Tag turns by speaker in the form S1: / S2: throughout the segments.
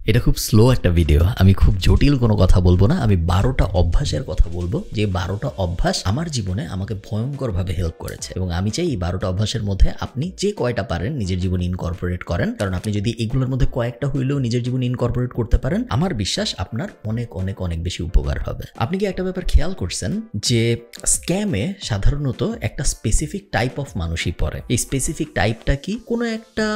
S1: এটা খুব স্লো একটা ভিডিও। আমি খুব জটিল কোনো কথা বলবো না। আমি 12টা অভ্যাসের কথা বলবো, যে 12টা অভ্যাস আমার জীবনে আমাকে ভয়ঙ্করভাবে হেল্প করেছে, এবং আমি চাই এই 12টা অভ্যাসের মধ্যে আপনি যে কয়টা পারেন নিজের জীবনে ইনকর্পোরেট করেন। কারণ আপনি যদি এগুলোর মধ্যে কয়েকটা হইলেও নিজের জীবনে ইনকর্পোরেট করতে পারেন, আমার বিশ্বাস আপনার অনেক অনেক অনেক বেশি উপকার হবে। আপনি কি একটা ব্যাপার খেয়াল করছেন যে স্ক্যামে সাধারণত একটা স্পেসিফিক টাইপ অফ মানুষই পড়ে? এই স্পেসিফিক টাইপটা কি? কোনো একটা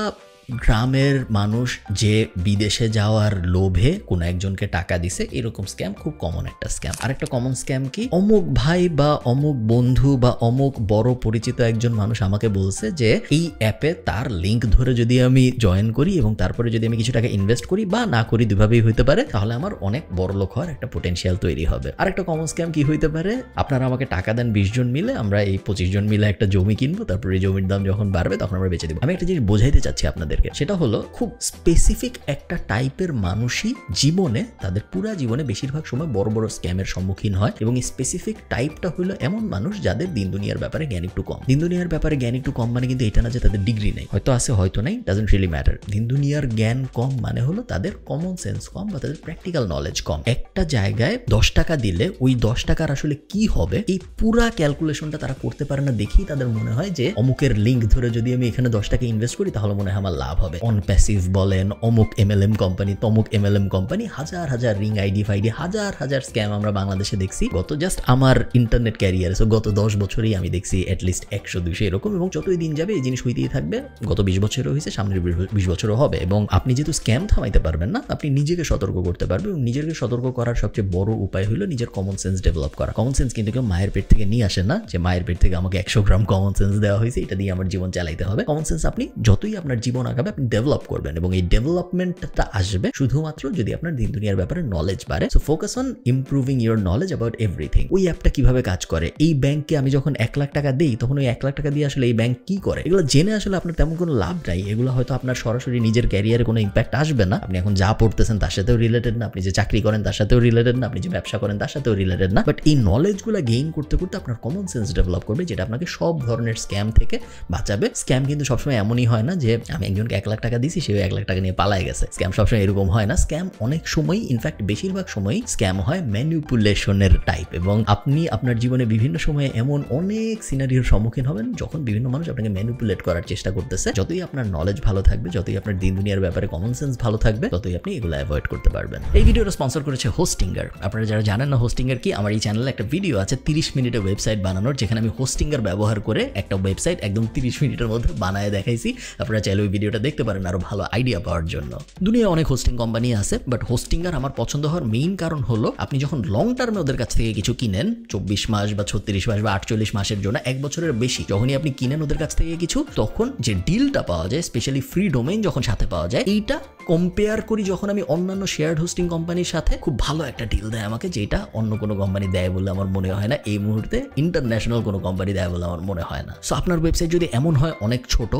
S1: গ্রামের মানুষ যে বিদেশে যাওয়ার লোভে কোনো একজনকে টাকা দিছে, এরকম স্ক্যাম খুব কমন একটা স্ক্যাম। আরেকটা কমন স্ক্যাম কি? অমুক ভাই বা অমুক বন্ধু বা অমুক বড় পরিচিত একজন মানুষ আমাকে বলছে যে এই অ্যাপে তার লিঙ্ক ধরে যদি আমি জয়েন করি এবং তারপরে যদি আমি কিছু টাকা ইনভেস্ট করি বা না করি, দুভাবেই হইতে পারে, তাহলে আমার অনেক বড় লোক হওয়ার একটা পোটেনশিয়াল তৈরি হবে। আরেকটা কমন স্ক্যাম কি হইতে পারে? আপনারা আমাকে টাকা দেন 20 জন মিলে, আমরা এই 25 জন মিলে একটা জমি কিনবো, তারপরে এই জমির দাম যখন বাড়বে তখন আমরা বেচে দেবো। আমি একটা জিনিস বোঝাইতে চাচ্ছি আপনাদের, সেটা হলো খুব স্পেসিফিক একটা টাইপের মানুষই জীবনে, তাদের পুরা জীবনে বেশিরভাগ সময় বড় বড় স্ক্যামের সম্মুখীন হয়। এবং এই স্পেসিফিক টাইপটা হলো এমন মানুষ যাদের দিন দুনিয়ার ব্যাপারে জ্ঞান একটু কম। দিন দুনিয়ার ব্যাপারে জ্ঞান একটু কম মানে কিন্তু এটা না যে তাদের ডিগ্রি নেই, হয়তো আছে হয়তো নাই, ডাজন্ট রিয়েলি ম্যাটার। দিন দুনিয়ার জ্ঞান কম মানে হলো তাদের কমন সেন্স কম বা তাদের প্র্যাকটিক্যাল নলেজ কম। একটা জায়গায় 10 টাকা দিলে ওই 10 টাকার আসলে কি হবে এই পুরা ক্যালকুলেশনটা তারা করতে পারে না, দেখেই তাদের মনে হয় যে অমুকের লিঙ্ক ধরে যদি আমি এখানে 10 টাকা ইনভেস্ট করি তাহলে মনে হয় আমার লাভ হবে। অন প্যাসিভ বলেন, অমুক MLM কোম্পানি, তমুক MLM কোম্পানি, হাজার হাজার রিং আইডি ফাইডি, হাজার হাজার স্ক্যাম আমরা বাংলাদেশে দেখছি গত জাস্ট আমার ইন্টারনেট ক্যারিয়ারে। সো গত 10 বছরেই আমি দেখছি অ্যাটলিস্ট 100-200 এরকম, এবং যতই দিন যাবে এই জিনিস হইতেই থাকবে। গত 20 বছরও হয়েছে, সামনের 20 বছরও হবে। এবং আপনি যেহেতু স্ক্যাম থামাইতে পারবেন না, আপনি নিজেকে সতর্ক করতে পারবেন, এবং নিজেকে সতর্ক করার সবচেয়ে বড় উপায় হলো নিজের কমন সেন্স ডেভেলপ করা। কমন সেন্স কিন্তু কেউ মায়ের পেট থেকে নিয়ে আসে না, যে মায়ের পেট থেকে আমাকে 100 গ্রাম কমন সেন্স দেওয়া হয়েছে, এটা দিয়ে আমার জীবন চালাইতে হবে। কমন সেন্স আপনি যতই আপনার জীবন আগাবে আপনি ডেভেলপ করবেন, এবং এই ডেভেলপমেন্টটা আসবে শুধুমাত্র যদি আপনার দিন দুনিয়ার ব্যাপারে নলেজ বাড়ে। So focus on improving your knowledge about everything. ওই অ্যাপটা কিভাবে কাজ করে, এই ব্যাংকে আমি যখন 1 লাখ টাকা দিই তখন ওই 1 লাখ টাকা দিয়ে আসলে এই ব্যাংক কি করে, এগুলো জেনে আসলে আপনার তেমন কোনো লাভ নাই। এগুলো হয়তো আপনার সরাসরি নিজের ক্যারিয়ারে কোনো ইম্প্যাক্ট আসবে না। আপনি এখন যা পড়তেছেন তার সাথেও রিলেটেড না, আপনি যে চাকরি করেন তার সাথেও রিলেটেড না, আপনি যে ব্যবসা করেন তার সাথেও রিলেটেড না। বাট এই নলেজগুলো গেইন করতে করতে আপনার কমন সেন্স ডেভেলপ করবে, যেটা আপনাকে সব ধরনের স্ক্যাম থেকে বাঁচাবে। স্ক্যাম কিন্তু সবসময় এমনই হয় না যে আমি একজনকে 1 লাখ টাকা দিছি, সে 1 লাখ টাকা নিয়ে পালায় গেছে। স্ক্যাম সবসময় এরকম হয় না। স্ক্যাম অনেক সময়, ইনফ্যাক্ট বেশিরভাগ সময় স্ক্যাম হয় ম্যানিপুলেশনের টাইপ। এবং আপনি আপনার জীবনে বিভিন্ন সময়ে এমন অনেক সিনারিওর সম্মুখীন হবেন যখন বিভিন্ন মানুষ আপনাকে ম্যানিপুলেট করার চেষ্টা করতেছে। যতই আপনার নলেজ ভালো থাকবে, যতই আপনার দিন দুনিয়ার ব্যাপারে কমন সেন্স ভালো থাকবে, ততই আপনি এগুলো অ্যাভয়েড করতে পারবেন। এই ভিডিওটা স্পন্সর করেছে হোস্টিঙ্গার। আপনারা যারা জানেন না হোস্টিঙ্গার কি, আমার এই চ্যানেলে একটা ভিডিও আছে 30 মিনিটের ওয়েবসাইট বানানোর, যেখানে আমি হোস্টিঙ্গার ব্যবহার করে একটা ওয়েবসাইট একদম 30 মিনিটের মধ্যে বানায় দেখাইছি। আপনারা চাইলে ওই ভিডিওটা দেখতে পারেন আরো ভালো আইডিয়া পাওয়ার জন্য। দুনিয়া অনেক হোস্টিং কোম্পানি আছে, বাট হোস্টিঙ্গার আমার পছন্দ হওয়ার মেইন কারণ হলো আপনি যখন লং টার্মে ওদের কাছ থেকে কিছু কিনেন, 24 মাস বা 36 মাস বা 48 মাসের জন্য, 1 বছরের বেশি যখনই আপনি কিনেন ওদের কাছ থেকে কিছু, তখন যে ডিলটা পাওয়া যায়, স্পেশালি ফ্রি ডোমেইন যখন সাথে পাওয়া যায়, এইটা কম্পেয়ার করি যখন আমি অন্যান্য শেয়ার্ড হোস্টিং কোম্পানির সাথে, খুব ভালো একটা ডিল দেয় আমাকে, যেটা অন্য কোনো কোম্পানি দেয় বলে আমার মনে হয় না। এই মুহূর্তে ইন্টারন্যাশনাল কোনো কোম্পানি দেয় বলে আমার মনে হয় না। সো আপনার ওয়েবসাইট যদি এমন হয় অনেক ছোট,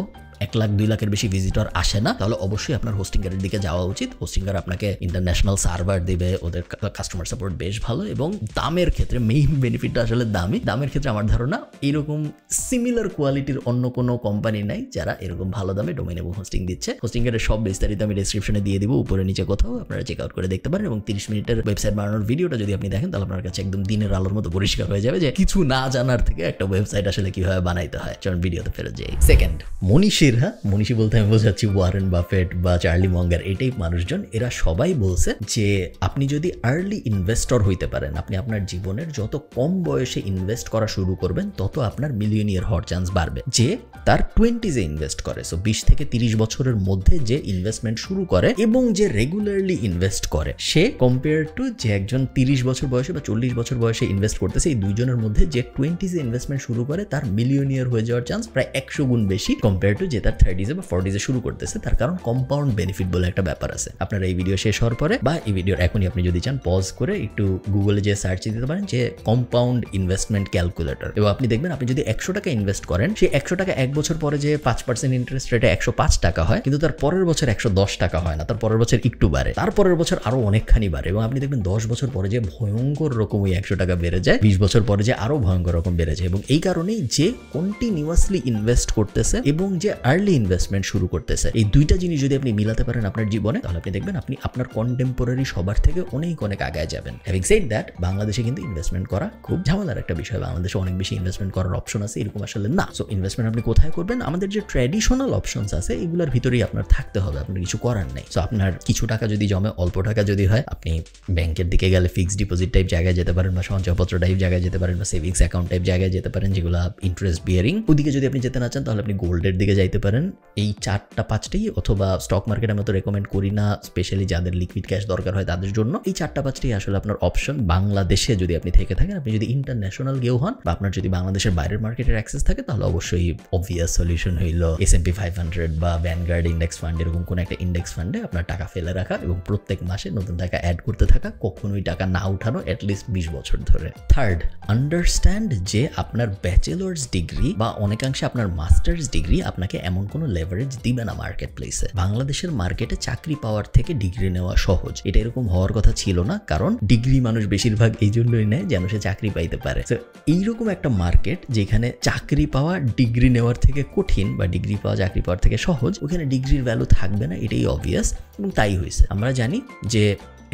S1: 1 লাখ 2 লাখের বেশি ভিজিটর আসে না, তাহলে অবশ্যই আপনার হোস্টিঙ্গারের দিকে যাওয়া উচিত। হোস্টিঙ্গার আপনাকে ইন্টারন্যাশনাল সার্ভার দেবে, ওদের কাস্টমার সাপোর্ট বেশ ভালো, এবং দামের ক্ষেত্রে মেইন বেনিফিটটা আসলে দামের ক্ষেত্রে আমার ধারণা এরকম সিমিলার কোয়ালিটির অন্য কোনো কোম্পানি নাই যারা এরকম ভালো দামে ডোমেইন এবং হোস্টিং দিচ্ছে। হোস্টিঙ্গারের সব বিস্তারিত আমি ডেসক্রিপশনে দিয়ে দিব, উপরে নিচে কোথাও, আপনারা চেক আউট করে দেখতে পারেন। এবং 30 মিনিটের ওয়েবসাইট বানানোর ভিডিওটা যদি আপনি দেখেন, তাহলে আপনার কাছে একদম দিনের আলোর মতো পরিষ্কার হয়ে যাবে যে কিছু না জানার থেকে একটা ওয়েবসাইট আসলে কিভাবে বানাইতে হয়। চলুন ভিডিওতে ফেরত যাই। সেকেন্ড, মনীষী বলতে আমি বোঝাচ্ছি ওয়ারেন বাফেট বা চার্লি মঙ্গার, এই টাইপ মানুষজন। এরা সবাই বলছে যে আপনি যদি আর্লি ইনভেস্টর হইতে পারেন, আপনি আপনার জীবনের যত কম বয়সে ইনভেস্ট করা শুরু করবেন, তত আপনার মিলিয়নিয়ার হওয়ার চান্স বাড়বে। যে তার 20s ইনভেস্ট করে, সো 20 থেকে 30 বছরের মধ্যে যে ইনভেস্টমেন্ট শুরু করে এবং যে রেগুলারলি ইনভেস্ট করে, সে কম্পেয়ার টু যে একজন 30 বছর বয়সে বা 40 বছর বয়সে ইনভেস্ট করতেছে, এই দুইজনের মধ্যে যে 20s ইনভেস্টমেন্ট শুরু করে, তার মিলিয়নিয়ার হয়ে যাওয়ার চান্স প্রায় 100 গুণ বেশি কম্পেয়ার টু যে তার 30s বা 40s শুরু করতেছে। তার কারণ কম্পাউন্ড বেনিফিট বলে একটা ব্যাপার আছে। আপনারা এই ভিডিও শেষ হওয়ার পরে বা এই ভিডিওর এখনই আপনি যদি চান পজ করে একটু গুগলে যে সার্চ দিতে পারেন যে কম্পাউন্ড ইনভেস্টমেন্ট ক্যালকুলেটর, এবং আপনি দেখবেন আপনি যদি 100 টাকা ইনভেস্ট করেন, সেই 100 টাকা 1 বছর পরে যে 5% ইন্টারেস্ট রেটে 105 টাকা হয়, কিন্তু তার পরের বছর 110 টাকা টাকা হয় না, তার পরের বছর একটু বাড়ে, তারপরের বছর আরো অনেকখানি বাড়ে, এবং আপনি দেখবেন 10 বছর পরে যে ভয়ঙ্কর রকম ওই 100 টাকা বেড়ে যায়, 20 বছর পরে যে আরো ভয়ঙ্কর রকম বেড়ে যায়। এবং এই কারণেই যে কন্টিনিউয়াসলি ইনভেস্ট করতেছে এবং যে আর্লি ইনভেস্টমেন্ট শুরু করতেছে, এই দুইটা জিনিস যদি আপনি মিলাতে পারেন আপনার জীবনে, তাহলে আপনি দেখবেন আপনি আপনার কন্টেম্পোরারি সবার থেকে অনেক অনেক আগায় যাবেন। হ্যাভিং সেড দ্যাট, বাংলাদেশে কিন্তু ইনভেস্টমেন্ট করা খুব ঝামেলার একটা বিষয়। বাংলাদেশে অনেক বেশি ইনভেস্টমেন্ট করার অপশন আছে এরকম আসলে না। সো ইনভেস্টমেন্ট আপনি কোথায় করবেন? আমাদের যে ট্র্যাডিশনাল অপশনস আছে এগুলোর ভিতরেই আপনার থাকতে হবে, আপনার কিছু করার নেই। সো আপনার কিছু টাকা যদি জমে, অল্প টাকা যদি হয়, আপনি ব্যাংকের দিকে গেলে ফিক্সড ডিপোজিট টাইপ জায়গায় যেতে পারেন, বা সঞ্চয়পত্র টাইপ জায়গায় যেতে পারেন, বা সেভিংস অ্যাকাউন্ট টাইপ জায়গায় যেতে পারেন যেগুলো ইন্টারেস্ট বিয়ারিং। ওদিকে যদি আপনি যেতে না চান তাহলে আপনি গোল্ডের দিকে যাইতে পারেন। এই 4-5টাই, অথবা স্টক মার্কেট আমি তো রেকমেন্ড করি না, স্পেশালি যাদের লিকুইড ক্যাশ দরকার হয় তাদের জন্য। এই 4-5টাই আসলে আপনার অপশন। বাংলাদেশে যদি আপনি থেকে থাকেন, আপনি যদি ইন্টারন্যাশনাল গেও হন, বা আপনার যদি বাংলাদেশের বাইরের মার্কেটের অ্যাক্সেস থাকে, তাহলে অবশ্যই অবভিয়াস সলিউশন হইল S&P 500 বা ভ্যানগার্ড ইন্ডেক্স ফান্ড, এরকম কোন একটা ইন্ডেক্স ফান্ডে আপনার টাকা ফেলে রাখা এবং প্রত্যেক মাসে নতুন টাকা অ্যাড করতে থাকা, কখনোই টাকা না উঠানো অ্যাটলিস্ট 20 বছর ধরে। থার্ড, আন্ডারস্ট্যান্ড যে আপনার ব্যাচেলার্স ডিগ্রি বা অনেকাংশে আপনার মাস্টার্স ডিগ্রি আপনাকে এমন কোনো লেভারেজ দিবে না মার্কেট প্লেসে। বাংলাদেশের মার্কেটে চাকরি পাওয়ার থেকে ডিগ্রি নেওয়া সহজ, এটা এরকম হওয়ার কথা ছিল না, কারণ ডিগ্রি মানুষ বেশিরভাগ এই জন্যই নেয় যেন সে চাকরি পাইতে পারে। তো এইরকম একটা মার্কেট যেখানে চাকরি পাওয়া ডিগ্রি নেওয়ার থেকে কঠিন, বা ডিগ্রি পাওয়া চাকরি পাওয়ার থেকে সহজ, ওখানে ডিগ্রির ভ্যালু থাকবে না, এটাই অবভিয়াস। এবং তাই হয়েছে। আমরা জানি যে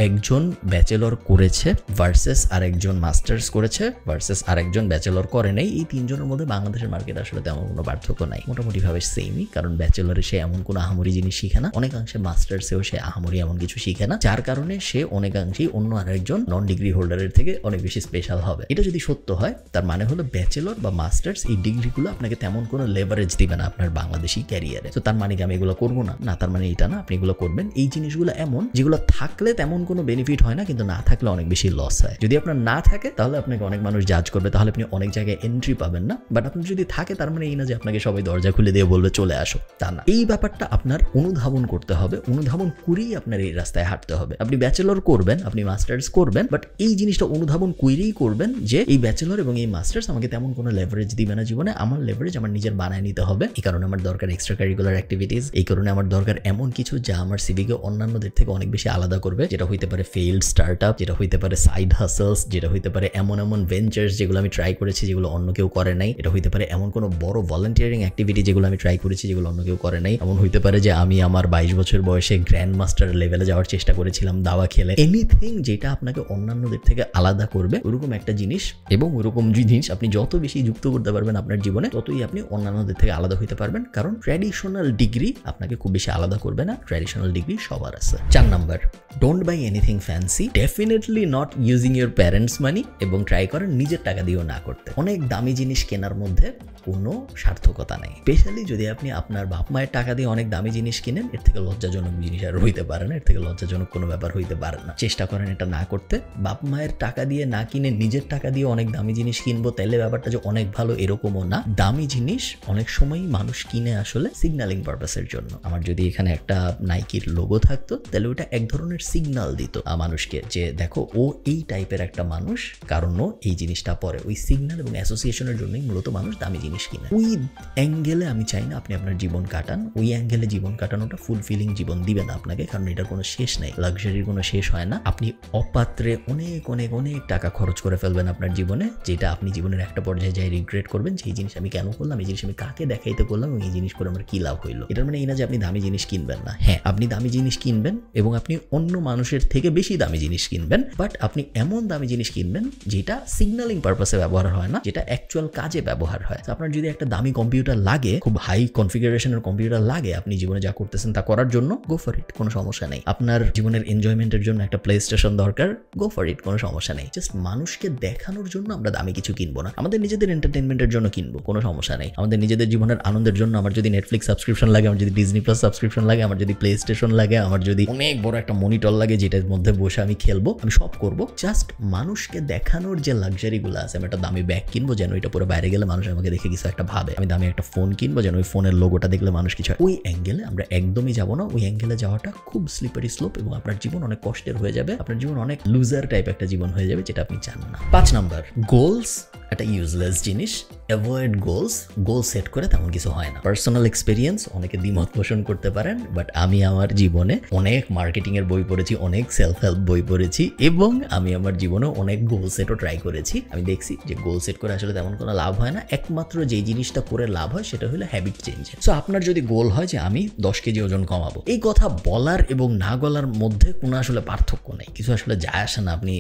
S1: একজন ব্যাচেলর করেছে ভার্সেস আরেকজন মাস্টার্স করেছে ভার্সেস আরেকজন ব্যাচেলর করে নাই, এই তিনজনের মধ্যে বাংলাদেশের মার্কেট আসলে তেমন কোনো পার্থক্য নাই, মোটামুটিভাবে সেমই। কারণ ব্যাচেলরে সে এমন কোনো আহামরি জিনিস শিখে না, অনেকাংশে মাস্টার্সেও সে আহামরি এমন কিছু শিখে না, যার কারণে সে অনেকাংশেই অন্য আরেকজন নন ডিগ্রি হোল্ডারের থেকে অনেক বেশি স্পেশাল হবে। এটা যদি সত্য হয়, তার মানে হলো ব্যাচেলর বা মাস্টার্স এই ডিগ্রিগুলো আপনাকে তেমন কোনো লেভারেজ দিবে না আপনার বাংলাদেশি ক্যারিয়ারে। তো তার মানে কি আমি এগুলো করবো না? না, তার মানে এটা না, আপনি এগুলো করবেন। এই জিনিসগুলো এমন যেগুলো থাকলে তেমন কোনো বেনিফিট হয় না, কিন্তু না থাকলে অনেক বেশি লস হয়। যদি আপনার না থাকে তাহলে আপনাকে অনেক মানুষ জাজ করবে, তাহলে আপনি অনেক জায়গায় এন্ট্রি পাবেন না। বাট আপনার যদি থাকে, তার মানে এই না যে আপনাকে সবাই দরজা খুলে দিয়ে বলবে চলে আসো, তা না। এই ব্যাপারটা আপনার অনুধাবন করতে হবে, অনুধাবন করেই আপনার এই রাস্তায় হাঁটতে হবে। আপনি ব্যাচেলর করবেন, আপনি মাস্টার্স করবেন, বাট এই জিনিসটা অনুধাবন করেই করবেন যে এই ব্যাচেলর এবং এই মাস্টার্স আমাকে তেমন কোনো লেভারেজ দিবে না জীবনে, আমার লেভারেজ আমার নিজের বানায় নিতে হবে। এই কারণে আমার দরকার এক্সট্রা কারিকুলার অ্যাক্টিভিটিস, এই কারণে আমার দরকার এমন কিছু যা আমার সিভিকে অন্যান্যদের থেকে অনেক বেশি আলাদা করবে, যেটা হইতে পারে ফেইল্ড স্টার্টআপ, যেটা হইতে পারে সাইড হাসলস, যেটা হইতে পারে এমন এমন ভেঞ্চার্স যেগুলো আমি ট্রাই করেছি যেগুলো অন্য কেউ করে নাই, এটা হইতে পারে এমন কোনো বড় ভলান্টিয়ারিং অ্যাক্টিভিটি যেগুলো আমি ট্রাই করেছি যেগুলো অন্য কেউ করে নাই, এমন হইতে পারে যে আমি আমার 22 বছর বয়সে গ্র্যান্ড মাস্টার লেভেলে যাওয়ার চেষ্টা করেছিলাম দাবা খেলে। এনিথিং যেটা আপনাকে অন্যান্যদের থেকে আলাদা করবে, ওরকম একটা জিনিস, এবং ওরকম জিনিস আপনি যত বেশি যুক্ত করতে পারবেন আপনার জীবনে, ততই আপনি অন্যান্যদের থেকে আলাদা হইতে পারবেন। কারণ ট্র্যাডিশনাল ডিগ্রি আপনাকে খুব বেশি আলাদা করবে না, ট্র্যাডিশনাল ডিগ্রি সবার আছে। 4 number, don't buy anything fancy, definitely not using your parents money, এবং ট্রাই করেন নিজের টাকা দিয়েও না করতে। অনেক দামি জিনিস কেনার মধ্যে কোনো সার্থকতা নাই, স্পেশালি যদি আপনি আপনার বাপ মায়ের টাকা দিয়ে অনেক দামি জিনিস কিনেন। এর থেকে লজ্জাজনক জিনিস আর হইতে পারে না, এর থেকে লজ্জাজনক কোনো ব্যাপার হইতে পারে না। চেষ্টা করেন এটা না করতে। বাপ মায়ের টাকা দিয়ে না কিনে নিজের টাকা দিয়ে অনেক দামি জিনিস কিনবো, তাহলে ব্যাপারটা যে অনেক ভালো এরকমও না। দামি জিনিস অনেক সময়ই মানুষ কিনে আসলে সিগন্যালিং পারপাসের জন্য। আমার যদি এখানে একটা নাইকির লোগো থাকতো, তাহলে ওটা এক ধরনের সিগন্যাল দিত মানুষকে যে দেখো ও এই টাইপের একটা মানুষ, কারণ ও এই জিনিসটা পরে। ওই সিগন্যাল এবং অ্যাসোসিয়েশনের জন্যই মূলত মানুষ দামি জিনিস কিনে। ওই অ্যাঙ্গেলে আমি চাই না আপনি আপনার জীবন কাটান। ওই অ্যাঙ্গেলে জীবন কাটানোটা ফুলফিলিং জীবন দিবে না আপনাকে, কারণ এটার কোনো শেষ নেই, লাক্সারির কোনো শেষ হয় না। আপনি অপাত্রে অনেক অনেক অনেক টাকা খরচ করে ফেলবেন আপনার জীবনে, যেটা আপনি জীবনের একটা পর্যায়ে যাই রিগ্রেট করবেন যে এই জিনিস আমি কেন করলাম, এই জিনিস আমি কাকে দেখাইতে করলাম, এবং এই জিনিস করে আমার কি লাভ হইলো। এটার মানে এই না যে আপনি দামি জিনিস কিনবেন না। হ্যাঁ, আপনি দামি জিনিস কিনবেন এবং আপনি অন্য মানুষের থেকে বেশি দামি জিনিস কিনবেন, বাট আপনি এমন দামি জিনিস কিনবেন যেটা সিগন্যালিং পারপাসে ব্যবহার হয় না, যেটা অ্যাকচুয়াল কাজে ব্যবহার হয়। আপনার যদি একটা দামি কম্পিউটার লাগে, খুব হাই কনফিগারেশনের কম্পিউটার লাগে আপনি জীবনে যা করতেছেন তা করার জন্য, গো ফর ইট, কোনো সমস্যা নেই। আপনার জীবনের এনজয়মেন্টের জন্য একটা প্লে স্টেশন দরকার, গো ফর ইট, কোনো সমস্যা নেই। জাস্ট মানুষকে দেখানোর জন্য আমরা দামি কিছু কিনবো না, আমাদের নিজেদের এন্টারটেনমেন্টের জন্য কিনবো, কোনো সমস্যা নেই। আমাদের নিজেদের জীবনের আনন্দের জন্য আমার যদি নেটফ্লিক্স সাবস্ক্রিপশন লাগে, আমার যদি ডিজনি প্লাস সাবস্ক্রিপশন লাগে, আমার যদি প্লে স্টেশন লাগে, আমার যদি অনেক বড় একটা মনিটর লাগে যেটা যেটার মধ্যে বসে আমি খেলবো, আমি সব করব, জাস্ট মানুষকে দেখানোর যে লাক্সারিগুলো আছে। আমি একটা দামি ব্যাগ কিনবো যেন এটা পুরো বাইরে গেলে মানুষ আমাকে দেখে কিছু একটা ভাবে, আমি দামি একটা ফোন কিনবো যেন ওই ফোনের লোগোটা দেখলে মানুষ কিছু, ওই অ্যাঙ্গেলে আমরা একদমই যাবো না। ওই অ্যাঙ্গেলে যাওয়াটা খুব স্লিপারি স্লোপ এবং আপনার জীবন অনেক কষ্টের হয়ে যাবে, আপনার জীবন অনেক লুজার টাইপ একটা জীবন হয়ে যাবে, যেটা আপনি চান না। 5 নাম্বার, গোলস একটা ইউজলেস জিনিস। Avoid goals. গোল সেট করে তেমন কিছু হয় না। পার্সোনাল এক্সপিরিয়েন্স, অনেকে দ্বিমত পোষণ করতে পারেন, বাট আমি আমার জীবনে অনেক মার্কেটিং এর বই পড়েছি, অনেক সেলফ হেল্প বই পড়েছি এবং আমি আমার জীবনে অনেক গোল সেটও ট্রাই করেছি। আমি দেখছি যে গোল সেট করে আসলে তেমন কোনো লাভ হয় না। একমাত্র যে জিনিসটা করে লাভ হয় সেটা হলো হ্যাবিট চেঞ্জ। সো আপনার যদি গোল হয় যে আমি 10 কেজি ওজন কমাবো, এই কথা বলার এবং না বলার মধ্যে কোনো আসলে পার্থক্য নেই, কিছু আসলে যায় আসে না। আপনি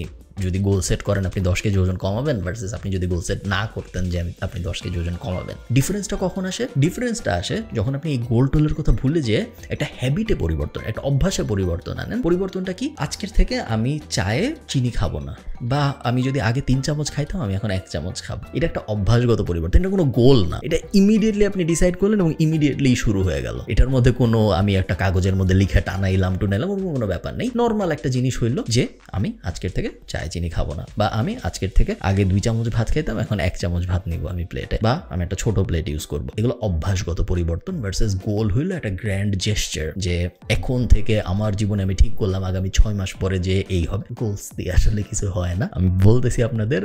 S1: যদি গোল সেট করেন আপনি 10 কেজি ওজন কমাবেন ভার্সেস আপনি যদি গোল সেট না করতেন যে আপনি 10 কেজি ওজন কমাবেন, ডিফারেন্সটা কখন আসে? ডিফারেন্সটা আসে যখন আপনি এই গোল টোলের কথা ভুলে যে একটা হ্যাবিটে পরিবর্তন, একটা অভ্যাসে পরিবর্তন আনেন। পরিবর্তনটা কি? আজকের থেকে আমি চায়ে চিনি খাবো না, বা আমি যদি আগে 3 চামচ খাইতাম আমি এখন 1 চামচ খাবো। এটা একটা অভ্যাসগত পরিবর্তন, এটা কোনো গোল না। এটা ইমিডিয়েটলি আপনি ডিসাইড করলেন এবং ইমিডিয়েটলি শুরু হয়ে গেল। এটার মধ্যে কোনো আমি একটা কাগজের মধ্যে লিখে টানাইলাম টুনাইলাম কোনো ব্যাপার নেই। নর্মাল একটা জিনিস হইলো যে আমি আজকের থেকে চায়ে চিনি খাবো না, বা আমি আজকের থেকে আগে 2 চামচ ভাত খাইতাম এখন 1 চামচ ভাত নিব আমি প্লেটে, বা আমি একটা ছোট প্লেট ইউজ করবো। এগুলো অভ্যাসগত পরিবর্তন ভার্সেস গোল হইলো একটা গ্র্যান্ড জেস্টার, যে এখন থেকে আমার জীবনে আমি ঠিক করলাম আগামী 6 মাস পরে যে এই হবে। গোলস দিয়ে আসলে কিছু হয় না। আমি বলতেছি আপনাদের,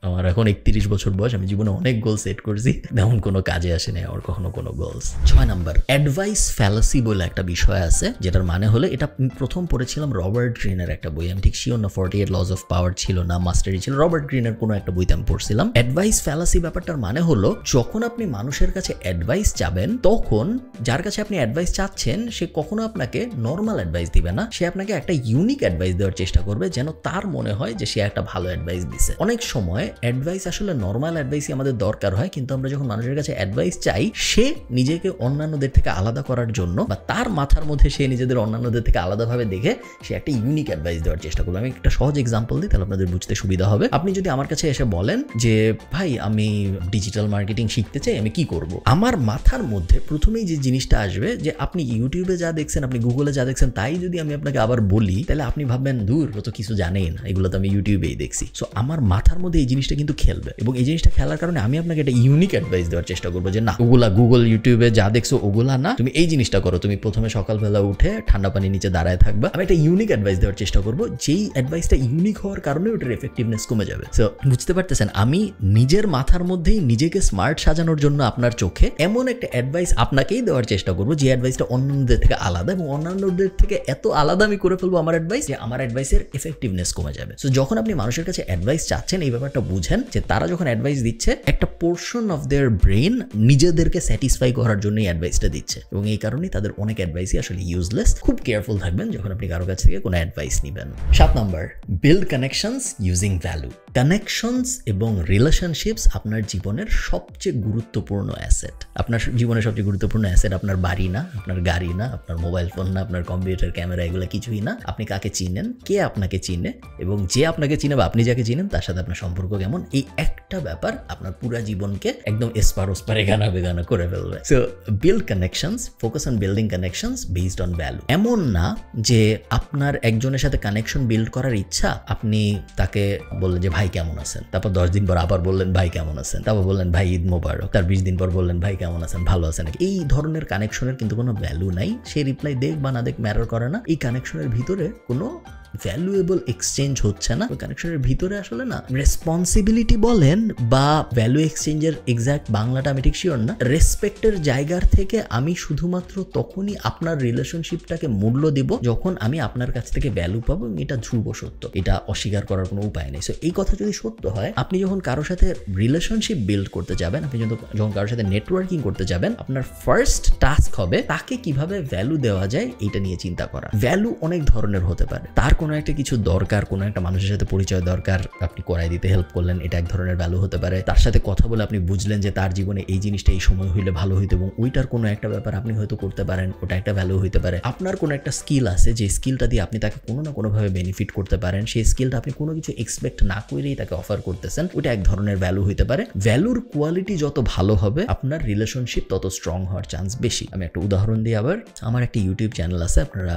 S1: আমার এখন 31 বছর বয়স, আমি জীবনে অনেক গোল সেট করছি, তেমন কোনো কাজে আসে নাই আমার কখনো কোনো গোলস। 6 নাম্বার, অ্যাডভাইস ফ্যালাসি বলে একটা বিষয় আছে, যেটার মানে হলো, এটা প্রথম পড়েছিলাম রবার্ট গ্রিনের একটা বই, আমি ঠিক শিওর না 48 লজ অফ পাওয়ার ছিল না মাস্টারি ছিল, রবার্ট গ্রিনের কোনো একটা বইতে আমি পড়ছিলাম। অ্যাডভাইস ফ্যালাসি ব্যাপারটার মানে হলো, যখন আপনি মানুষের কাছে অ্যাডভাইস চাবেন তখন যার কাছে আপনি অ্যাডভাইস চাচ্ছেন সে কখনো আপনাকে নর্মাল অ্যাডভাইস দিবে না, সে আপনাকে একটা ইউনিক অ্যাডভাইস দেওয়ার চেষ্টা করবে যেন তার মনে হয় যে সে একটা ভালো অ্যাডভাইস দিছে। অনেক সময় অ্যাডভাইস আসলে নর্মাল অ্যাডভাইসই আমাদের দরকার হয়, কিন্তু আমরা যখন মানুষের কাছে অ্যাডভাইস চাই সে নিজেকে অন্যান্যদের থেকে আলাদা করার জন্য, বা তার মাথার মধ্যে সে নিজেদের অন্যান্যদের থেকে আলাদাভাবে দেখে সে একটা ইউনিক অ্যাডভাইস দেওয়ার চেষ্টা করবে। আমি একটা সহজ এক্সাম্পল দিই, তাহলে আপনাদের বুঝতে সুবিধা হবে। আপনি যদি আমার কাছে এসে বলেন যে ভাই আমি ডিজিটাল মার্কেটিং শিখতে চাই, আমি কি করব, আমার মাথার মধ্যে প্রথমেই যে জিনিসটা আসবে যে আপনি ইউটিউবে যা দেখছেন, আপনি গুগলে যা দেখছেন, তাই যদি আমি আপনাকে আবার বলি তাহলে আপনি ভাববেন দূর, ও তো কিছু জানেই না, এগুলো তো আমি ইউটিউবেই দেখছি। সো আমার মাথার মধ্যে এই জিনিসটা কিন্তু খেলবে, এবং এই জিনিসটা খেলার কারণে আমি আপনাকে একটা ইউনিক অ্যাডভাইস দেওয়ার চেষ্টা করবো যে না, ওগুলা গুগল ইউটিউবে যা দেখছো ওগুলা না, তুমি এই জিনিসটা করো, তুমি প্রথমে সকালবেলা উঠে ঠান্ডা পানি নিচে দাঁড়ায় থাকবা। আমি একটা ইউনিক অ্যাডভাইস দেওয়ার চেষ্টা করবো, যেই অ্যাডভাইসটা ইউনিক হওয়ার কারণে ওটার এফেক্টিভনেস কমে যাবে। সো বুঝতে পারতেছেন, আমি নিজের মাথার মধ্যেই নিজেকে স্মার্ট সাজানোর জন্য আপনার চোখে এমন একটা অ্যাডভাইস আপনাকেই দেওয়ার চেষ্টা করবো যে অ্যাডভাইসটা অন্যান্যদের থেকে আলাদা, এবং অন্যান্যদের থেকে এত আলাদা আমি করে ফেলবো আমার অ্যাডভাইস যে আমার অ্যাডভাইসের এফেক্টিভনেস কমে যাবে। সো যখন আপনি মানুষের কাছে অ্যাডভাইস চাচ্ছেন, এই ব্যাপারটা বুঝেন যে তারা যখন অ্যাডভাইস দিচ্ছে একটা পোর্শন অফ দেয়ার ব্রেন নিজেদেরকে স্যাটিসফাই করার জন্যই অ্যাডভাইসটা দিচ্ছে, এবং এই কারণেই তাদের অনেক অ্যাডভাইসই আসলে ইউজলেস। খুব কেয়ারফুল থাকবেন যখন আপনি কারো কাছ থেকে কোনো অ্যাডভাইস নেবেন। 7 number, build connections using value. Connections এবং রিলেশনশিপস আপনার জীবনের সবচেয়ে গুরুত্বপূর্ণ অ্যাসেট। আপনার জীবনের সবচেয়ে গুরুত্বপূর্ণ অ্যাসেট আপনার বাড়ি না, আপনার গাড়ি না, আপনার মোবাইল ফোন না, আপনার কম্পিউটার ক্যামেরা, এগুলো কিছুই না। আপনি কাকে চিনেন, কে আপনাকে চিনে, এবং যে আপনাকে চিনে বা আপনি যাকে চিনেন তার সাথে আপনার সম্পর্ক কেমন, এই একটা ব্যাপার আপনার পুরো জীবনকে একদম এসপার ওসপার এগানা বেগানা করে ফেলবে। So build connections, focus on building connections based on value. এমন না যে আপনার একজনের সাথে কানেকশন বিল্ড করার ইচ্ছা, আপনি তাকে বললেন যে ভাই কেমন আছেন, তারপর 10 দিন পর আবার বললেন ভাই কেমন আছেন, তারপর বললেন ভাই ঈদ মোবারক, তার 20 দিন পর বললেন ভাই কেমন আছেন, ভালো আছেন। এই ধরনের কানেকশনের কিন্তু কোনো ভ্যালু নাই। সে রিপ্লাই দেখ বা না দেখ ম্যাটার করে না। এই কানেকশনের ভিতরে কোনো ভ্যালুয়েবল এক্সচেঞ্জ হচ্ছে না। ওই কানেকশনের ভিতরে আসলে না রেসপন্সিবিলিটি বলেন বা ভ্যালু এক্সচেঞ্জের এক্সাক্ট বাংলাটা আমি ঠিক শিওর না, রেসপেক্টের জায়গার থেকে আমি শুধুমাত্র তখনই আপনার রিলেশনশিপটাকে মূল্য দেব যখন আমি আপনার কাছ থেকে ভ্যালু পাবো, এবং এটা ধ্রুব সত্য, এটা অস্বীকার করার কোনো উপায় নেই। সো এই কথা যদি সত্য হয়, আপনি যখন কারোর সাথে রিলেশনশিপ বিল্ড করতে যাবেন, আপনি যখন কারোর সাথে নেটওয়ার্কিং করতে যাবেন, আপনার ফার্স্ট টাস্ক হবে তাকে কিভাবে ভ্যালু দেওয়া যায় এটা নিয়ে চিন্তা করা। ভ্যালু অনেক ধরনের হতে পারে। তার কোনো একটা কিছু দরকার, কোনো একটা মানুষের সাথে পরিচয় দরকার, আপনি করাই দিতে হেল্প করলেন, এটা এক ধরনের ভ্যালু হতে পারে। তার সাথে কথা বলে আপনি বুঝলেন যে তার জীবনে এই জিনিসটা এই সময় হইলে ভালো হইতো, এবং ওইটার কোনো একটা ব্যাপার আপনি হয়তো করতে পারেন, ওটা একটা ভ্যালু হইতে পারে। আপনার কোনো একটা স্কিল আছে, যে স্কিলটা দিয়ে আপনি তাকে কোনো না কোনোভাবে বেনিফিট করতে পারেন, সেই স্কিলটা আপনি কোনো কিছু এক্সপেক্ট না করেই তাকে অফার করতেছেন, ওটা এক ধরনের ভ্যালু হইতে পারে। ভ্যালুর কোয়ালিটি যত ভালো হবে আপনার রিলেশনশিপ তত স্ট্রং হওয়ার চান্স বেশি। আমি একটা উদাহরণ দিই আবার। আমার একটা ইউটিউব চ্যানেল আছে, আপনারা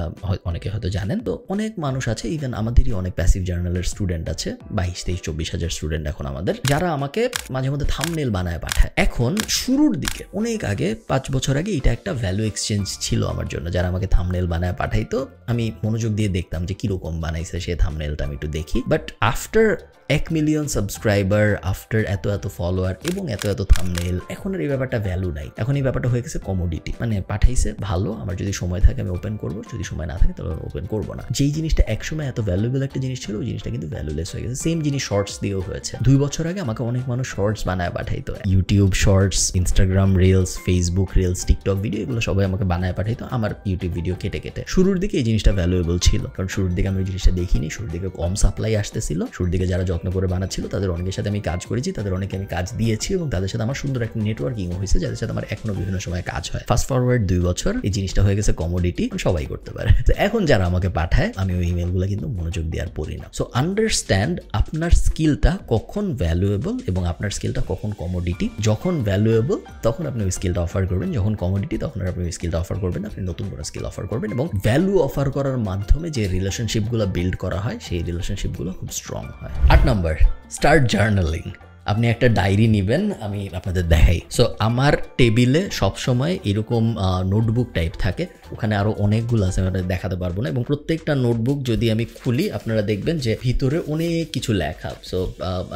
S1: অনেকে হয়তো জানেন। তো অনেক মানুষ আছে আছে, ইভেন আমাদেরই অনেক প্যাসিভ জার্নালের স্টুডেন্ট আছে, 22-23-24 হাজার স্টুডেন্ট এখন আমাদের, যারা আমাকে মাঝে মধ্যে থাম্বনেল বানায় পাঠায়। এখন শুরুর দিকে অনেক আগে 5 বছর আগে এটা একটা ভ্যালু এক্সচেঞ্জ ছিল আমার জন্য। যারা আমাকে থাম্বনেল বানায় পাঠাইতো আমি মনোযোগ দিয়ে দেখতাম যে কিরকম বানাইছে সে থাম্বনেলটা, আমি একটু দেখি। But after 1 million subscriber, after এত ফলোয়ার এবং এত থাম্বনেল, এখন আর এই ব্যাপারটা ভ্যালু নাই। এখন এই ব্যাপারটা হয়ে গেছে কমোডিটি। মানে পাঠাইছে ভালো, আমার যদি সময় থাকে আমি ওপেন করবো, যদি সময় না থাকে তাহলে ওপেন করবো না। যেই জিনিসটা একসময় এত ভ্যালুয়েবল একটা জিনিস ছিল, ওই জিনিসটা কিন্তু ভ্যালুলেস হয়ে গেছে। সেম জিনিস শর্টস দিয়েও হয়েছে। 2 বছর আগে আমাকে অনেক মানুষ শর্টস বানায় পাঠাইতো, YouTube shorts, Instagram reels, Facebook reels, TikTok video, এগুলো সবাই আমাকে বানায় পাঠাইতো আমার ইউটিউব ভিডিও কেটে কেটে। শুরুর দিকে এই জিনিসটা ভ্যালুয়েবল ছিল, কারণ শুরুর দিকে আমি ওই জিনিসটা দেখিনি, শুরুর দিকে কম সাপ্লাই আসতেছিল, শুরুর দিকে যারা যত্ন করে বানাচ্ছিল তাদের অনেকের সাথে আমি কাজ করেছি, তাদের অনেকে আমি কাজ দিয়েছি এবং তাদের সাথে আমার সুন্দর একটা নেটওয়ার্কিং হয়েছে, যাদের সাথে আমার এখনো বিভিন্ন সময় কাজ হয়। ফাস্ট ফরওয়ার্ড 2 বছর এই জিনিসটা হয়ে গেছে কমোডিটি, সবাই করতে পারে। তো এখন যারা আমাকে পাঠায় আমি ওই ইমেলগুলো কিন্তু মনোযোগ দিয়ে আর পড়ি না। সো আন্ডারস্ট্যান্ড আপনার স্কিলটা কখন ভ্যালুয়েবল এবং আপনার স্কিলটা কখন কমোডিটি। যখন ভ্যালুয়েবল তখন আপনি ওই স্কিলটা অফার করবেন, যখন কমোডিটি তখন আপনি ওই স্কিলটা অফার করবেন, আপনি নতুন কোনো স্কিল অফার করবেন। এবং ভ্যালু অফার করার মাধ্যমে যে রিলেশনশিপগুলো বিল্ড করা হয় সেই রিলেশনশিপগুলো খুব স্ট্রং হয়। 8 নাম্বার, স্টার্ট জার্নালিং। আপনি একটা ডায়েরি নেবেন, আমি আপনাদের দেখাই। সো আমার টেবিলে সবসময় এরকম নোটবুক টাইপ থাকে, ওখানে আরও অনেকগুলো আছে, আমি দেখাতে পারবো না। এবং প্রত্যেকটা নোটবুক যদি আমি খুলি আপনারা দেখবেন যে ভিতরে অনেক কিছু লেখা। সো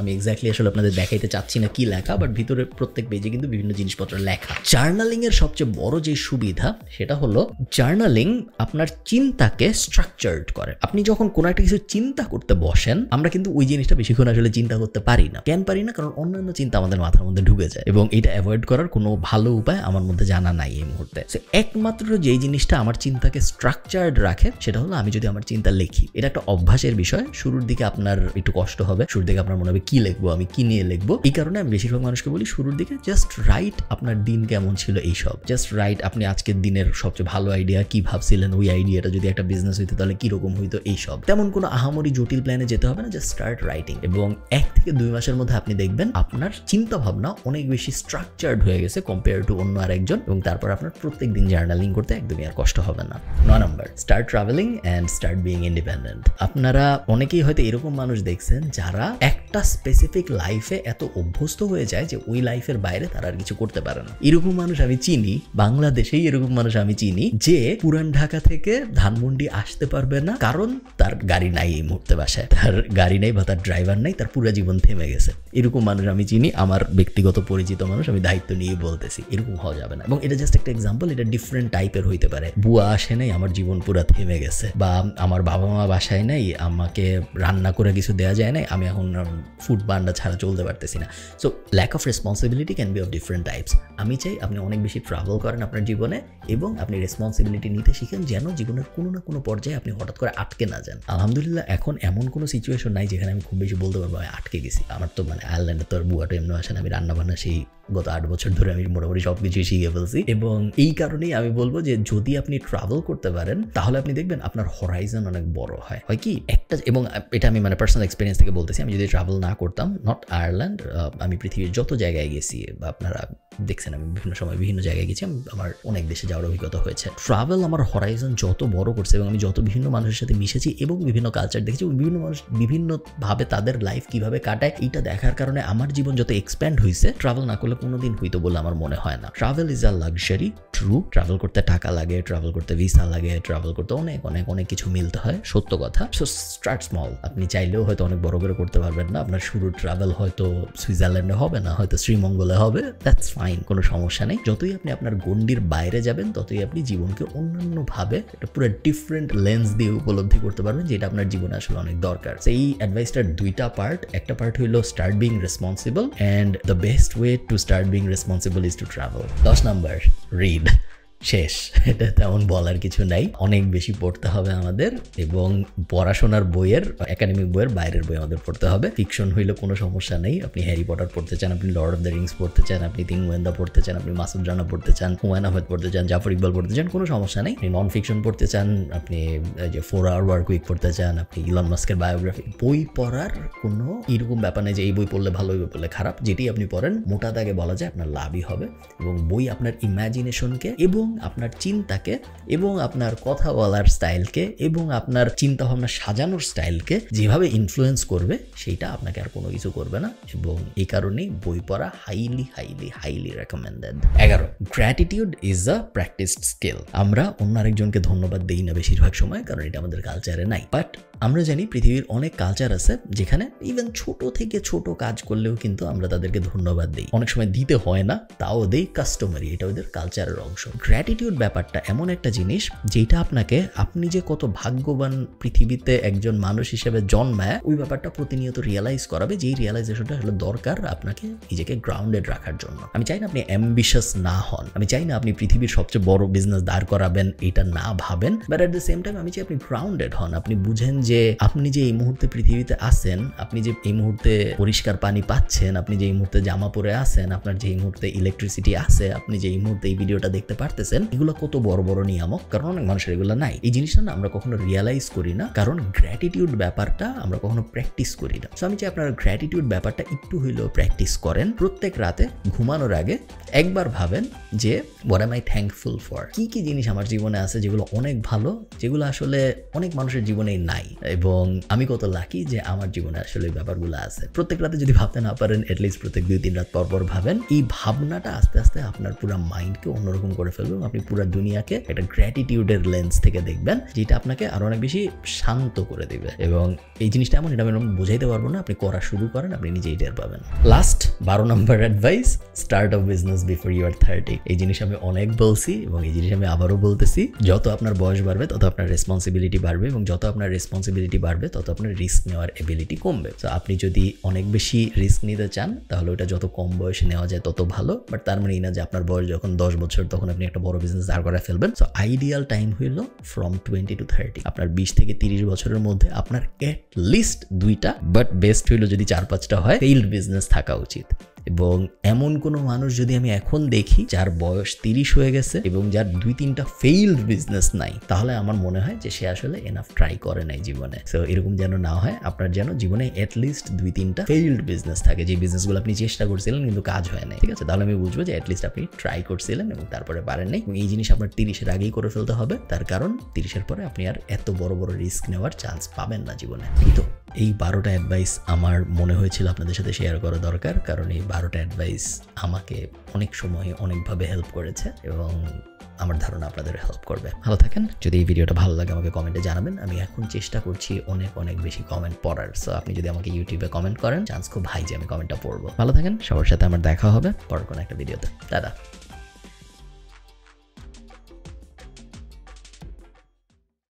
S1: আমি এক্স্যাক্টলি আসলে আপনাদের দেখাইতে চাচ্ছি না কি লেখা, বাট ভিতরে প্রত্যেক পেজে কিন্তু বিভিন্ন জিনিসপত্র লেখা। জার্নালিংয়ের সবচেয়ে বড় যে সুবিধা সেটা হলো জার্নালিং আপনার চিন্তাকে স্ট্রাকচার্ড করে। আপনি যখন কোনো একটা কিছু চিন্তা করতে বসেন, আমরা কিন্তু ওই জিনিসটা বেশিক্ষণ আসলে চিন্তা করতে পারি না। কেন পারি না? কারণ অন্যান্য চিন্তা আমাদের মাথার মধ্যে ঢুকে যায়, এবং এটা অ্যাভয়েড করার কোনো ভালো উপায় আমার মধ্যে জানা নাই এই মুহূর্তে। একমাত্র যেই জিনিসটা আমার চিন্তাকে স্ট্রাকচার্ড রাখে সেটা হলো আমি যদি আমার চিন্তা লিখি। এটা একটা অভ্যাসের বিষয়। শুরুর দিকে আপনার একটু কষ্ট হবে, শুরুর দিকে আপনার মনে হবে কি লিখবো, আমি কি নিয়ে লিখবো। এই কারণে আমি বেশিরভাগ মানুষকে বলি শুরুর দিকে জাস্ট রাইট আপনার দিন কেমন ছিল, এইসব জাস্ট রাইট। আপনি আজকের দিনের সবচেয়ে ভালো আইডিয়া কি ভাবছিলেন, ওই আইডিয়াটা যদি একটা বিজনেস হইতো তাহলে কিরকম হইতো, এইসব। তেমন কোনো আহামরি জটিল প্ল্যানে যেতে হবে না, জাস্ট স্টার্ট রাইটিং। এবং 1 থেকে 2 মাসের মধ্যে আপনি দেখবেন আপনার চিন্তা ভাবনা অনেক বেশি স্ট্রাকচার্ড হয়ে গেছে কম্পেয়ার টু অন্য আরেকজন, এবং তারপর আপনার প্রত্যেক দিন জার্নালিং করতে একদমই আর কষ্ট হবে না। 9 number, start travelling and start being independent. আপনারা অনেকেই হয়তো এরকম মানুষ দেখছেন যারা একটা স্পেসিফিক লাইফে এত অভ্যস্ত হয়ে যায় যে ওই লাইফের বাইরে তারা আর কিছু করতে পারে না। এরকম মানুষ আমি চিনি, বাংলাদেশেই এরকম মানুষ আমি চিনি, যে পুরান ঢাকা থেকে ধানমন্ডি আসতে পারবে না কারণ তার গাড়ি নাই এই মুহূর্তে বাসায়, তার গাড়ি নেই বা তার ড্রাইভার নাই, তার পুরো জীবন থেমে গেছে। এরকম মানুষ আমি চিনি, আমার ব্যক্তিগত পরিচিত মানুষ, আমি দায়িত্ব নিয়ে বলতেছি এরকম হওয়া যাবে না। এবং এটা জাস্ট একটা এক্সাম্পল, এটা ডিফারেন্ট টাইপের হইতে পারে। বুয়া আসে নাই, আমার জীবন পুরো থেমে গেছে, বা আমার বাবা মা বাসায় নাই, আমাকে রান্না করে কিছু দেওয়া যায় নাই, আমি এখন ফুড বান্ডা ছাড়া চলতে পারতেছি না। So lack of responsibility can be of different types. আমি চাই আপনি অনেক বেশি ট্রাভেল করেন আপনার জীবনে এবং আপনি রেসপন্সিবিলিটি নিতে শিখেন, যেন জীবনের কোনো না কোনো পর্যায়ে আপনি হঠাৎ করে আটকে না যান। আলহামদুলিল্লাহ এখন এমন কোনো সিচুয়েশন নাই যেখানে আমি খুব বেশি বলতে পারবো আমি আটকে গেছি। আমার তো মানে আয়ারল্যান্ডে তো আর বুয়াটা এমনি আসেন, আমি রান্না বান্না সেই গত 8 বছর ধরে আমি মোটামুটি সবকিছুই শিখে ফেলছি। এবং এই কারণেই আমি বলবো যে যদি আপনি ট্রাভেল করতে পারেন তাহলে আপনি দেখবেন আপনার হরাইজন অনেক বড় হয় কি একটা। এবং এটা আমি মানে পার্সোনাল এক্সপিরিয়েন্স থেকে বলতেছি, আমি যদি ট্রাভেল না করতাম, নট আয়ারল্যান্ড, আমি পৃথিবীর যত জায়গায় গেছি বা আপনারা দেখছেন আমি বিভিন্ন সময় বিভিন্ন জায়গায় গেছি, আমার অনেক দেশে যাওয়ার অভিজ্ঞতা হয়েছে। ট্রাভেল আমার হরাইজন যত বড় করছে এবং আমি যত বিভিন্ন মানুষের সাথে মিশেছি এবং বিভিন্ন কালচার দেখেছি এবং বিভিন্ন মানুষ বিভিন্নভাবে তাদের লাইফ কিভাবে কাটায়, এইটা দেখার কারণে আমার জীবন যত এক্সপ্যান্ড হয়েছে। ট্রাভেল না করলে কোনোদিন হইতো বলে আমার মনে হয় না। Travel is a luxury, true. Travel করতে টাকা লাগে, ট্রাভেল করতে ভিসা লাগে, ট্রাভেল করতে অনেক অনেক অনেক কিছু মিলতে হয়, সত্য কথা। So start small. আপনি চাইলেও হয়তো অনেক বড় করে করতে পারবেন না। আপনার শুরুর ট্রাভেল হয়তো সুইজারল্যান্ডে হবে না, হয়তো শ্রীমঙ্গলে হবে, দ্যাটস ফাইন, কোনো সমস্যা নেই। যতই আপনি আপনার গণ্ডির বাইরে যাবেন ততই আপনি জীবনকে অন্যান্যভাবে একটা পুরো ডিফারেন্ট লেন্স দিয়ে উপলব্ধি করতে পারবেন, যেটা আপনার জীবনে আসলে অনেক দরকার। এই অ্যাডভাইসটার 2টা পার্ট। একটা পার্ট হইলো start being responsible, and the best way to start being responsible is to travel. 10 number, read. শেষ, এটা তেমন বলার কিছু নাই। অনেক বেশি পড়তে হবে আমাদের, এবং পড়াশোনার বইয়ের, একাডেমিক বইয়ের বাইরের বই আমাদের পড়তে হবে। ফিকশন হইলে কোনো সমস্যা নেই। আপনি হ্যারি পটার পড়তে চান, আপনি লর্ড অফ দ্য রিংস পড়তে চান, আপনি তিন গোয়েন্দা পড়তে চান, আপনি মাসুদ রানা পড়তে চান, হুমায়ুন আহমেদ পড়তে চান, জাফর ইকবাল পড়তে চান, কোনো সমস্যা নেই। আপনি নন ফিকশন পড়তে চান, আপনি যে 4 আওয়ার ওয়ার্ক উইক পড়তে চান, আপনি ইলন মাস্কের বায়োগ্রাফি, বই পড়ার কোনো এরকম ব্যাপার নেই যে এই বই পড়লে ভালো, এই বই পড়লে খারাপ। যেটি আপনি পড়েন মোটা দাগে বলা যায় আপনার লাভই হবে, এবং বই আপনার ইমাজিনেশনকে এবং আপনার চিন্তাকে এবং আপনার কথা বলার স্টাইলকে এবং আপনার চিন্তা ভাবনা সাজানোর স্টাইলকে যেভাবে ইনফ্লুয়েন্স করবে সেইটা আপনাকে আর কোনো কিছু করবে না, এবং এই কারণেই বই পড়া highly recommended. 11, gratitude is a practised skill. আমরা অন্য আরেকজনকে ধন্যবাদ দিই না বেশিরভাগ সময়, কারণ এটা আমাদের কালচারে নাই। বাট আমরা জানি পৃথিবীর অনেক কালচার আছে যেখানে ইভেন ছোট থেকে ছোট কাজ করলেও কিন্তু আমরা তাদেরকে ধন্যবাদ দিই। অনেক সময় দিতে হয় না, তাও দেই, কাস্টমারি, এটা ওদের কালচারের অংশ। গ্র্যাটিটিউড ব্যাপারটা এমন একটা জিনিস যেটা আপনাকে, আপনি যে কত ভাগ্যবান পৃথিবীতে একজন মানুষ হিসেবে জন্মায়, ওই ব্যাপারটা প্রতিনিয়ত রিয়েলাইজ করাবে, যেই রিয়েলাইজেশনটা আসলে দরকার আপনাকে নিজেকে গ্রাউন্ডেড রাখার জন্য। আমি চাই না আপনি অ্যাম্বিশাস না হন, আমি চাই না আপনি পৃথিবীর সবচেয়ে বড় বিজনেস দাঁড় করাবেন, এটা না ভাবেন, but at the same time আমি চাই আপনি গ্রাউন্ডেড হন। আপনি বুঝেন যে আপনি যে এই মুহূর্তে পৃথিবীতে আছেন, আপনি যে এই মুহূর্তে পরিষ্কার পানি পাচ্ছেন, আপনি যে এই মুহূর্তে জামা পরে আছেন, আপনার যে এই মুহূর্তে ইলেকট্রিসিটি আছে, আপনি যে এই মুহূর্তে এই ভিডিওটা দেখতে পারতেছেন, এগুলো কত বড় বড় নিয়ামক, কারণ অনেক মানুষের এগুলো নাই। এই জিনিসটা না আমরা কখনো রিয়েলাইজ করি না, কারণ গ্র্যাটিটিউড ব্যাপারটা আমরা কখনো প্র্যাকটিস করি না। সো আমি চাই আপনারা গ্র্যাটিটিউড ব্যাপারটা একটু হইলেও প্র্যাকটিস করেন। প্রত্যেক রাতে ঘুমানোর আগে একবার ভাবেন যে what M I thankful for, কি কি জিনিস আমার জীবনে আছে যেগুলো অনেক ভালো, যেগুলো আসলে অনেক মানুষের জীবনেই নাই, এবং আমি কত লাকি যে আমার জীবনে আসলে এই ব্যাপারগুলো আছে। প্রত্যেক রাতে যদি ভাবতে না পারেন, এটলিস্ট প্রত্যেক 2-3 রাত পর পর ভাবেন। এই ভাবনাটা আস্তে আস্তে আপনার পুরো মাইন্ডকে অন্যরকম করে ফেলবে, আপনি পুরো দুনিয়াকে একটা গ্র্যাটিটিউডের লেন্স থেকে দেখবেন, যেটা আপনাকে আরো অনেক বেশি শান্ত করে দিবে। এবং এই জিনিসটা এমন, এটা আমি বোঝাইতে পারবো না, আপনি করা শুরু করেন, আপনি নিজেই টের পাবেন। Last 12 number advice, start a business before you are 30। এই জিনিস আমি অনেক বলছি এবং এই জিনিস আমি আবারও বলতেছি, যত আপনার বয়স বাড়বে তত আপনার রেসপন্সিবিলিটি বাড়বে, এবং যত আপনার রেসপন্সিবিলিটি বাড়বে তত আপনার রিস্ক নেওয়ার এবিলিটি কমবে। তো আপনি যদি অনেক বেশি রিস্ক নিতে চান, তাহলে ওটা যত কম বয়সে নেওয়া যায় তত ভালো। বাট তার মানে এই না যে আপনার বয়স যখন 10 বছর তখন আপনি একটা বড় বিজনেস দাঁড় করায় ফেলবেন। সো আইডিয়াল টাইম হইল ফ্রম 20 to 30। আপনার 20 থেকে 30 বছরের মধ্যে আপনার এট লিস্ট 2টা, বাট বেস্ট হইল যদি 4-5টা হয়, ফেইল্ড বিজনেস থাকা উচিত। এবং এমন কোনো মানুষ যদি আমি এখন দেখি যার বয়স 30 হয়ে গেছে এবং যার 2-3টা ফেইল্ড বিজনেস নাই, তাহলে আমার মনে হয় যে সে আসলে এনাফ ট্রাই করে নাই জীবনে। সো এরকম যেন না হয়, আপনার যেন জীবনে অ্যাটলিস্ট 2-3টা ফেইল্ড বিজনেস থাকে, যে বিজনেসগুলো আপনি চেষ্টা করছিলেন কিন্তু কাজ হয় নাই, ঠিক আছে? তাহলে আমি বুঝবো যে অ্যাটলিস্ট আপনি ট্রাই করছিলেন এবং তারপরে পারেন নাই। এবং এই জিনিস আপনার 30-এর আগেই করে ফেলতে হবে, তার কারণ 30-এর পরে আপনি আর এত বড় বড় রিস্ক নেওয়ার চান্স পাবেন না জীবনে। কিন্তু এই 12টা অ্যাডভাইস আমার মনে হয়েছিল আপনাদের সাথে শেয়ার করা দরকার, কারণ এই 12টা অ্যাডভাইস আমাকে অনেক সময় অনেকভাবে হেল্প করেছে এবং আমার ধারণা আপনাদের হেল্প করবে। ভালো থাকেন। যদি এই ভিডিওটা ভালো লাগে আমাকে কমেন্টে জানাবেন। আমি এখন চেষ্টা করছি অনেক বেশি কমেন্ট পড়ার। সো আপনি যদি আমাকে ইউটিউবে কমেন্ট করেন, চান্স খুব হাই যে আমি কমেন্টটা পড়বো। ভালো থাকেন, সবার সাথে আমার দেখা হবে পরের কোনো একটা ভিডিওতে। দাদা।